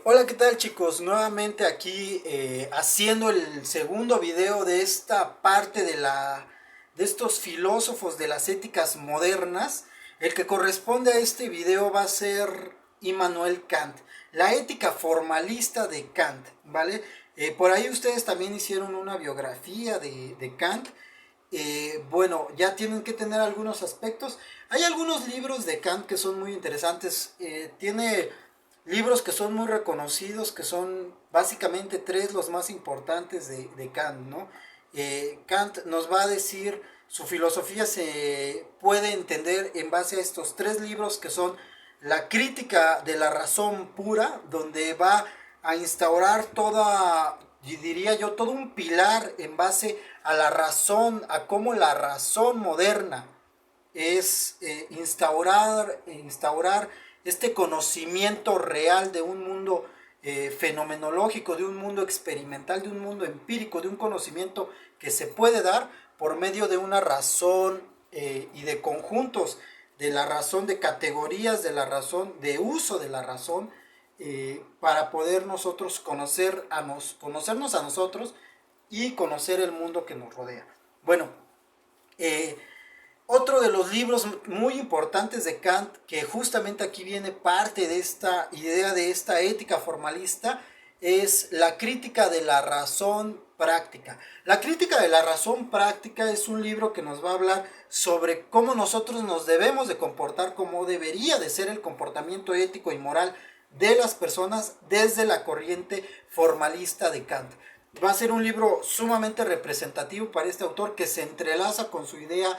Hola, ¿qué tal chicos? Nuevamente aquí haciendo el segundo video de esta parte de estos filósofos de las éticas modernas. El que corresponde a este video va a ser Immanuel Kant, la ética formalista de Kant, ¿vale? Por ahí ustedes también hicieron una biografía de Kant. Bueno, ya tienen que tener algunos aspectos. Hay algunos libros de Kant que son muy interesantes. Tiene libros que son muy reconocidos, que son básicamente tres los más importantes de Kant, ¿no? Kant nos va a decir, su filosofía se puede entender en base a estos tres libros que son la crítica de la razón pura, donde va a instaurar toda, diría yo, todo un pilar en base a la razón, a cómo la razón moderna es instaurar este conocimiento real de un mundo fenomenológico, de un mundo experimental, de un mundo empírico, de un conocimiento que se puede dar por medio de una razón y de conjuntos, de la razón, de categorías, de la razón, de uso de la razón, para poder nosotros conocernos a nosotros y conocer el mundo que nos rodea. Bueno, eh, otro de los libros muy importantes de Kant, que justamente aquí viene parte de esta idea de esta ética formalista, es la crítica de la razón práctica. La crítica de la razón práctica es un libro que nos va a hablar sobre cómo nosotros nos debemos de comportar, cómo debería de ser el comportamiento ético y moral de las personas desde la corriente formalista de Kant. Va a ser un libro sumamente representativo para este autor, que se entrelaza con su idea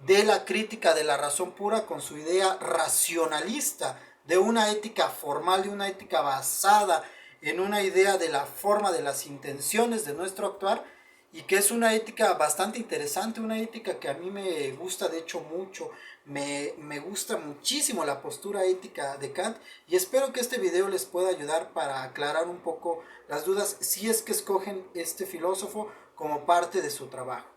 de la crítica de la razón pura, con su idea racionalista de una ética formal, de una ética basada en una idea de la forma, de las intenciones de nuestro actuar, y que es una ética bastante interesante, una ética que a mí me gusta de hecho mucho. Me gusta muchísimo la postura ética de Kant, y espero que este video les pueda ayudar para aclarar un poco las dudas si es que escogen este filósofo como parte de su trabajo.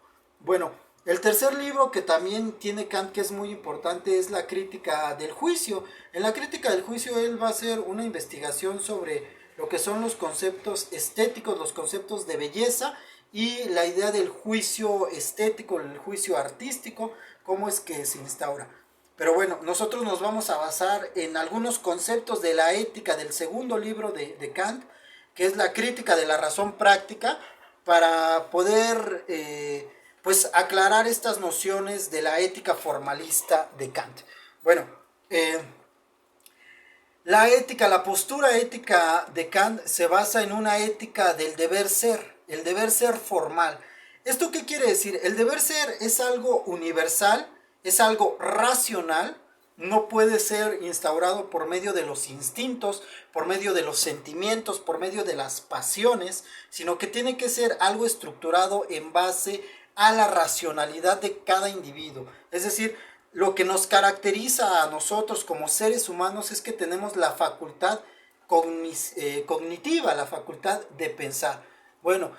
Bueno, el tercer libro que también tiene Kant, que es muy importante, es la crítica del juicio. En la crítica del juicio él va a hacer una investigación sobre lo que son los conceptos estéticos, los conceptos de belleza y la idea del juicio estético, el juicio artístico, cómo es que se instaura. Pero bueno, nosotros nos vamos a basar en algunos conceptos de la ética del segundo libro de Kant, que es la crítica de la razón práctica, para poder pues aclarar estas nociones de la ética formalista de Kant. Bueno, la ética, la postura ética de Kant se basa en una ética del deber ser, el deber ser formal. ¿Esto qué quiere decir? El deber ser es algo universal, es algo racional, no puede ser instaurado por medio de los instintos, por medio de los sentimientos, por medio de las pasiones, sino que tiene que ser algo estructurado en base a la racionalidad de cada individuo. Es decir, lo que nos caracteriza a nosotros como seres humanos es que tenemos la facultad cognitiva, la facultad de pensar. Bueno,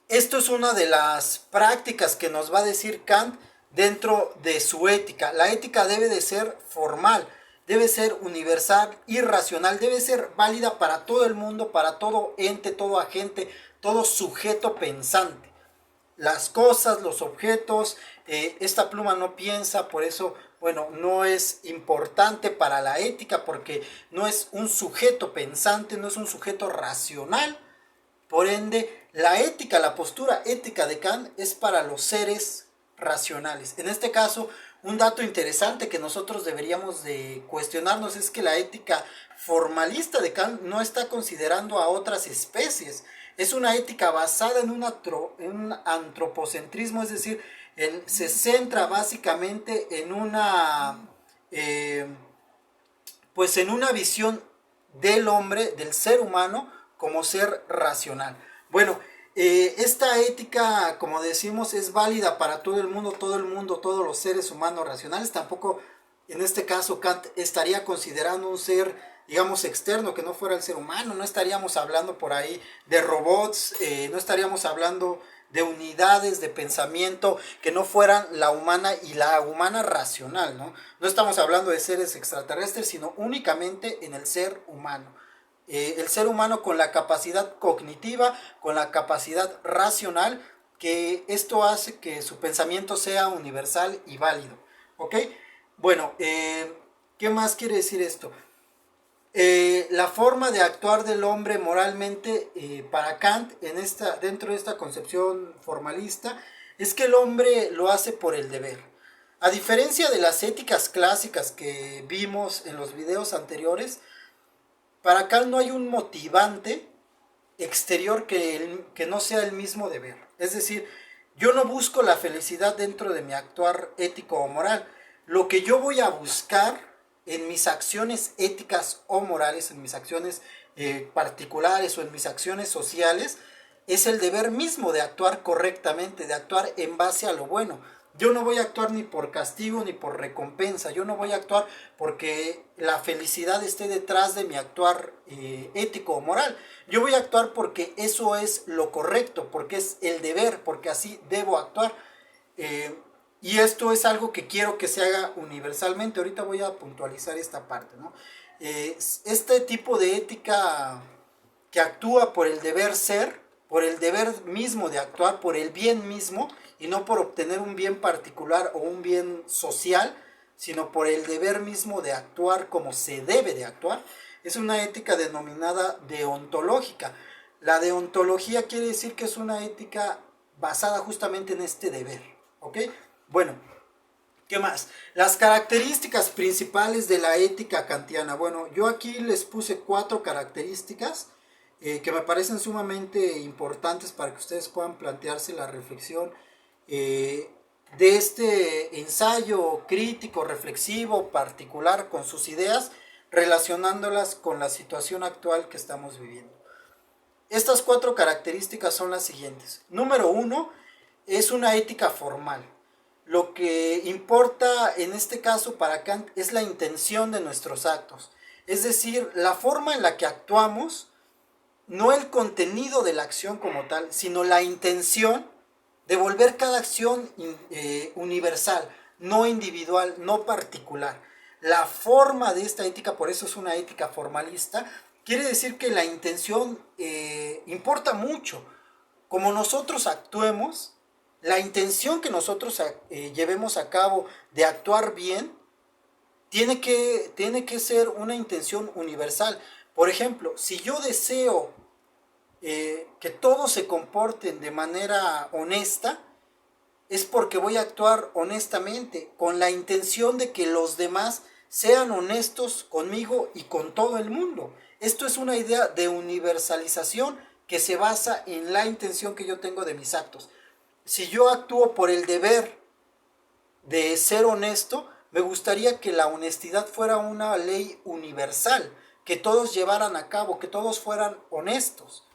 esto es una de las prácticas que nos va a decir Kant dentro de su ética. La ética debe de ser formal, debe ser universal y racional, debe ser válida para todo el mundo, para todo ente, todo agente, todo sujeto pensante. Las cosas, los objetos, esta pluma no piensa, por eso, bueno, no es importante para la ética, porque no es un sujeto pensante, no es un sujeto racional. Por ende, la ética, la postura ética de Kant es para los seres racionales. En este caso, un dato interesante que nosotros deberíamos de cuestionarnos es que la ética formalista de Kant no está considerando a otras especies. Es una ética basada en un antropocentrismo, es decir, se centra básicamente en eh, pues en una visión del hombre, del ser humano, como ser racional. Bueno, esta ética, como decimos, es válida para todo el mundo, todos los seres humanos racionales. Tampoco, en este caso, Kant estaría considerando un ser, digamos, externo, que no fuera el ser humano. No estaríamos hablando por ahí de robots, no estaríamos hablando de unidades de pensamiento que no fueran la humana y la humana racional, ¿no? No estamos hablando de seres extraterrestres, sino únicamente en el ser humano. El ser humano con la capacidad cognitiva, con la capacidad racional, que esto hace que su pensamiento sea universal y válido, ¿ok? Bueno, ¿qué más quiere decir esto? La forma de actuar del hombre moralmente para Kant dentro de esta concepción formalista es que el hombre lo hace por el deber. A diferencia de las éticas clásicas que vimos en los videos anteriores, para Kant no hay un motivante exterior que no sea el mismo deber. Es decir, yo no busco la felicidad dentro de mi actuar ético o moral. Lo que yo voy a buscar en mis acciones éticas o morales, en mis acciones particulares o en mis acciones sociales, es el deber mismo de actuar correctamente, de actuar en base a lo bueno. Yo no voy a actuar ni por castigo ni por recompensa. Yo no voy a actuar porque la felicidad esté detrás de mi actuar ético o moral. Yo voy a actuar porque eso es lo correcto, porque es el deber, porque así debo actuar. Eh, y esto es algo que quiero que se haga universalmente. Ahorita voy a puntualizar esta parte, ¿no? Este tipo de ética que actúa por el deber ser, por el deber mismo de actuar, por el bien mismo, y no por obtener un bien particular o un bien social, sino por el deber mismo de actuar como se debe de actuar, es una ética denominada deontológica. La deontología quiere decir que es una ética basada justamente en este deber, ¿ok? Bueno, ¿qué más? Las características principales de la ética kantiana. Bueno, yo aquí les puse 4 características que me parecen sumamente importantes para que ustedes puedan plantearse la reflexión de este ensayo crítico, reflexivo, particular con sus ideas, relacionándolas con la situación actual que estamos viviendo. Estas 4 características son las siguientes. Número 1, es una ética formal. Lo que importa en este caso para Kant es la intención de nuestros actos. Es decir, la forma en la que actuamos, no el contenido de la acción como tal, sino la intención de volver cada acción universal, no individual, no particular. La forma de esta ética, por eso es una ética formalista, quiere decir que la intención importa mucho. Como nosotros actuemos, la intención que nosotros llevemos a cabo de actuar bien, tiene que ser una intención universal. Por ejemplo, si yo deseo que todos se comporten de manera honesta, es porque voy a actuar honestamente, con la intención de que los demás sean honestos conmigo y con todo el mundo. Esto es una idea de universalización que se basa en la intención que yo tengo de mis actos. Si yo actúo por el deber de ser honesto, me gustaría que la honestidad fuera una ley universal, que todos llevaran a cabo, que todos fueran honestos.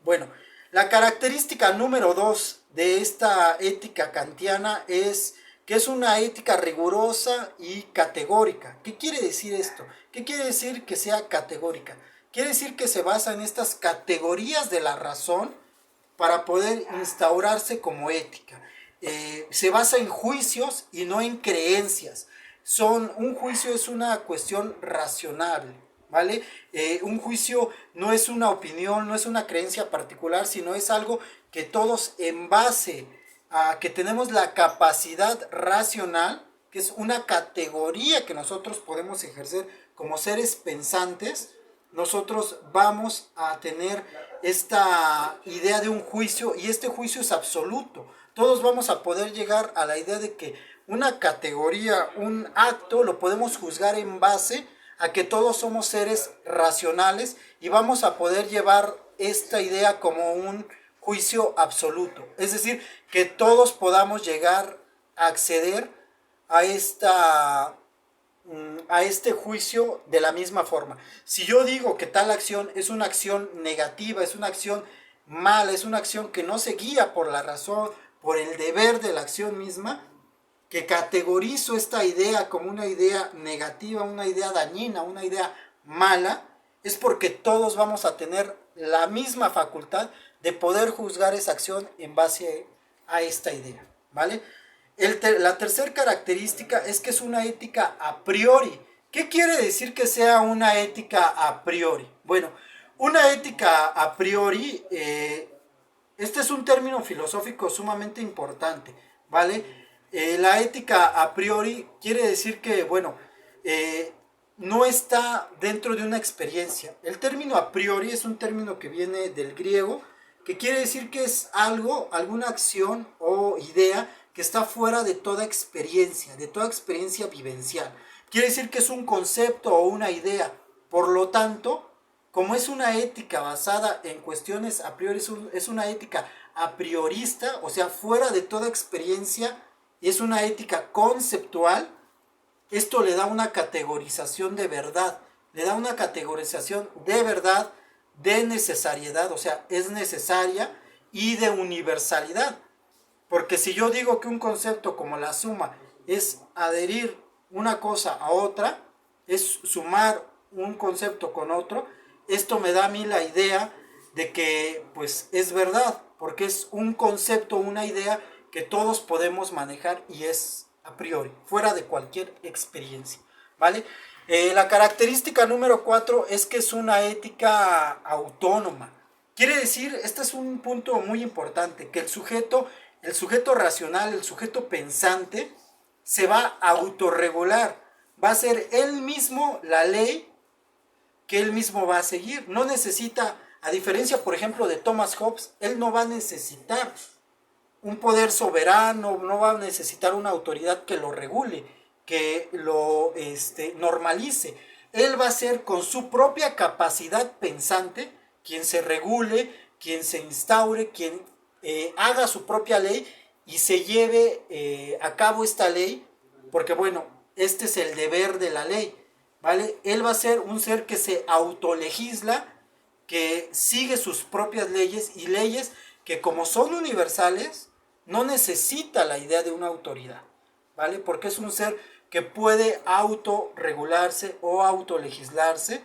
Bueno, la característica número 2 de esta ética kantiana es que es una ética rigurosa y categórica. ¿Qué quiere decir esto? ¿Qué quiere decir que sea categórica? Quiere decir que se basa en estas categorías de la razón para poder instaurarse como ética. Se basa en juicios y no en creencias. Un juicio es una cuestión razonable, ¿vale? Un juicio no es una opinión, no es una creencia particular, sino es algo que todos en base a que tenemos la capacidad racional, que es una categoría que nosotros podemos ejercer como seres pensantes, nosotros vamos a tener esta idea de un juicio, y este juicio es absoluto. Todos vamos a poder llegar a la idea de que una categoría, un acto, lo podemos juzgar en base a que todos somos seres racionales, y vamos a poder llevar esta idea como un juicio absoluto. Es decir, que todos podamos llegar a acceder a este juicio de la misma forma. Si yo digo que tal acción es una acción negativa, es una acción mala, es una acción que no se guía por la razón, por el deber de la acción misma, que categorizo esta idea como una idea negativa, una idea dañina, una idea mala, es porque todos vamos a tener la misma facultad de poder juzgar esa acción en base a esta idea, ¿vale? La tercera característica es que es una ética a priori. ¿Qué quiere decir que sea una ética a priori? Bueno, una ética a priori, este es un término filosófico sumamente importante, ¿vale? La ética a priori quiere decir que, bueno, no está dentro de una experiencia. El término a priori es un término que viene del griego, que quiere decir que es algo, alguna acción o idea que está fuera de toda experiencia vivencial. Quiere decir que es un concepto o una idea. Por lo tanto, como es una ética basada en cuestiones a priori, es una ética a priorista, o sea, fuera de toda experiencia, y es una ética conceptual. Esto le da una categorización de verdad, le da una categorización de verdad, de necesariedad, o sea, es necesaria, y de universalidad. Porque si yo digo que un concepto como la suma es adherir una cosa a otra, es sumar un concepto con otro, esto me da a mí la idea de que pues es verdad, porque es un concepto, una idea que todos podemos manejar y es a priori, fuera de cualquier experiencia, ¿vale? La característica número 4 es que es una ética autónoma. Quiere decir, este es un punto muy importante, que el sujeto racional, el sujeto pensante, se va a autorregular, va a ser él mismo la ley que él mismo va a seguir. No necesita, a diferencia, por ejemplo, de Thomas Hobbes, él no va a necesitar un poder soberano, no va a necesitar una autoridad que lo regule, que lo normalice. Él va a ser con su propia capacidad pensante quien se regule, quien se instaure, quien haga su propia ley y se lleve a cabo esta ley, porque bueno, este es el deber de la ley, ¿vale? Él va a ser un ser que se autolegisla, que sigue sus propias leyes y leyes que como son universales, no necesita la idea de una autoridad, ¿vale? Porque es un ser que puede autorregularse o autolegislarse.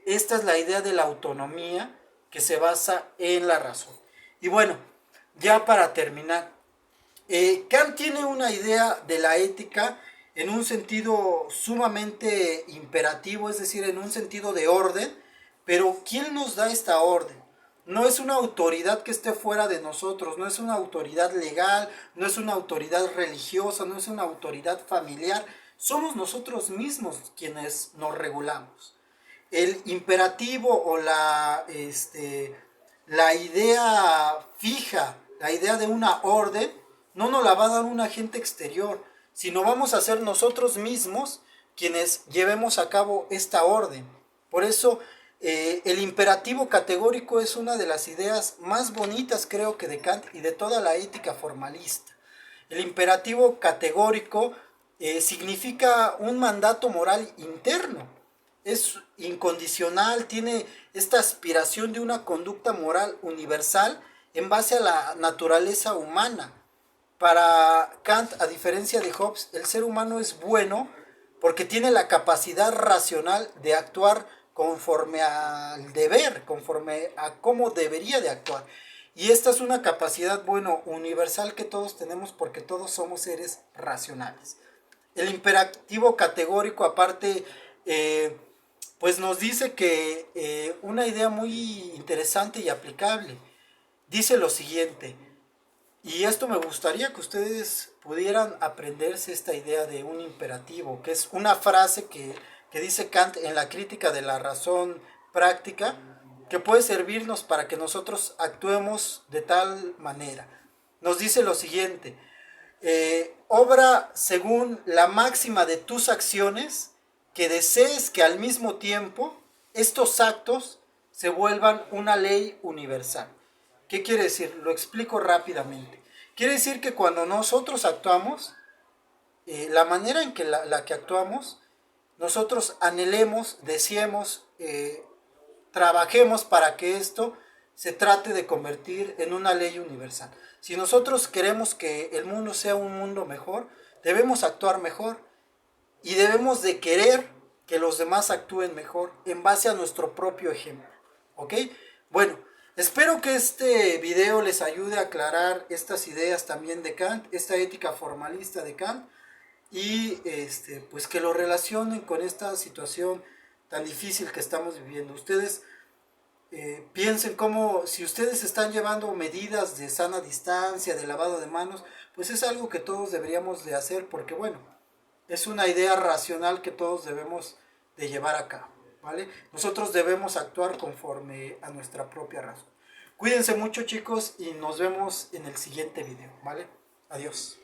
Esta es la idea de la autonomía que se basa en la razón. Y bueno, ya para terminar, Kant tiene una idea de la ética en un sentido sumamente imperativo, es decir, en un sentido de orden, pero ¿quién nos da esta orden? No es una autoridad que esté fuera de nosotros, no es una autoridad legal, no es una autoridad religiosa, no es una autoridad familiar, somos nosotros mismos quienes nos regulamos. El imperativo o la idea fija, la idea de una orden, no nos la va a dar un agente exterior, sino vamos a ser nosotros mismos quienes llevemos a cabo esta orden. Por eso el imperativo categórico es una de las ideas más bonitas, creo que de Kant y de toda la ética formalista. El imperativo categórico significa un mandato moral interno, es incondicional, tiene esta aspiración de una conducta moral universal en base a la naturaleza humana. Para Kant, a diferencia de Hobbes, el ser humano es bueno porque tiene la capacidad racional de actuar conforme al deber, conforme a cómo debería de actuar. Y esta es una capacidad, bueno, universal que todos tenemos porque todos somos seres racionales. El imperativo categórico, aparte, pues nos dice que una idea muy interesante y aplicable. Dice lo siguiente, y esto me gustaría que ustedes pudieran aprenderse esta idea de un imperativo, que es una frase que dice Kant en la crítica de la razón práctica, que puede servirnos para que nosotros actuemos de tal manera. Nos dice lo siguiente, obra según la máxima de tus acciones, que desees que al mismo tiempo estos actos se vuelvan una ley universal. ¿Qué quiere decir? Lo explico rápidamente. Quiere decir que cuando nosotros actuamos, la manera en que la que actuamos, nosotros anhelemos, deseemos, trabajemos para que esto se trate de convertir en una ley universal. Si nosotros queremos que el mundo sea un mundo mejor, debemos actuar mejor y debemos de querer que los demás actúen mejor en base a nuestro propio ejemplo. ¿Ok? Bueno, Espero que este video les ayude a aclarar estas ideas también de Kant, esta ética formalista de Kant, y pues que lo relacionen con esta situación tan difícil que estamos viviendo. Ustedes piensen cómo, si ustedes están llevando medidas de sana distancia, de lavado de manos, pues es algo que todos deberíamos de hacer, porque bueno, es una idea racional que todos debemos de llevar a cabo, ¿vale? Nosotros debemos actuar conforme a nuestra propia razón. Cuídense mucho, chicos, y nos vemos en el siguiente video, ¿vale? Adiós.